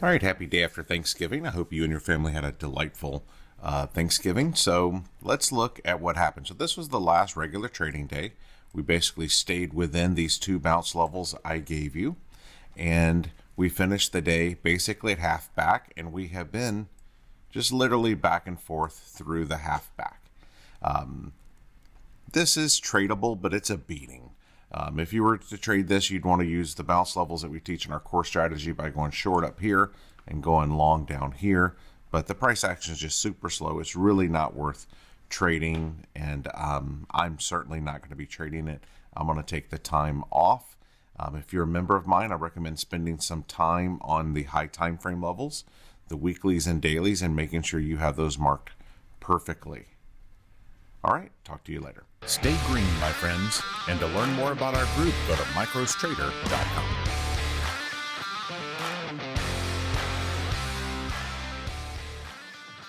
All right, happy day after Thanksgiving. I hope you and your family had a delightful Thanksgiving. So let's look at what happened. So this was the last regular trading day. We basically stayed within these two bounce levels I gave you. And we finished the day basically at half back. And we have been just literally back and forth through the half back. This is tradable, but it's a beating. If you were to trade this, you'd want to use the bounce levels that we teach in our core strategy by going short up here and going long down here. But the price action is just super slow. It's really not worth trading, and I'm certainly not going to be trading it. I'm going to take the time off. If you're a member of mine, I recommend spending some time on the high time frame levels, the weeklies and dailies, and making sure you have those marked perfectly. All right, talk to you later. Stay green, my friends, and to learn more about our group, go to microstrader.com.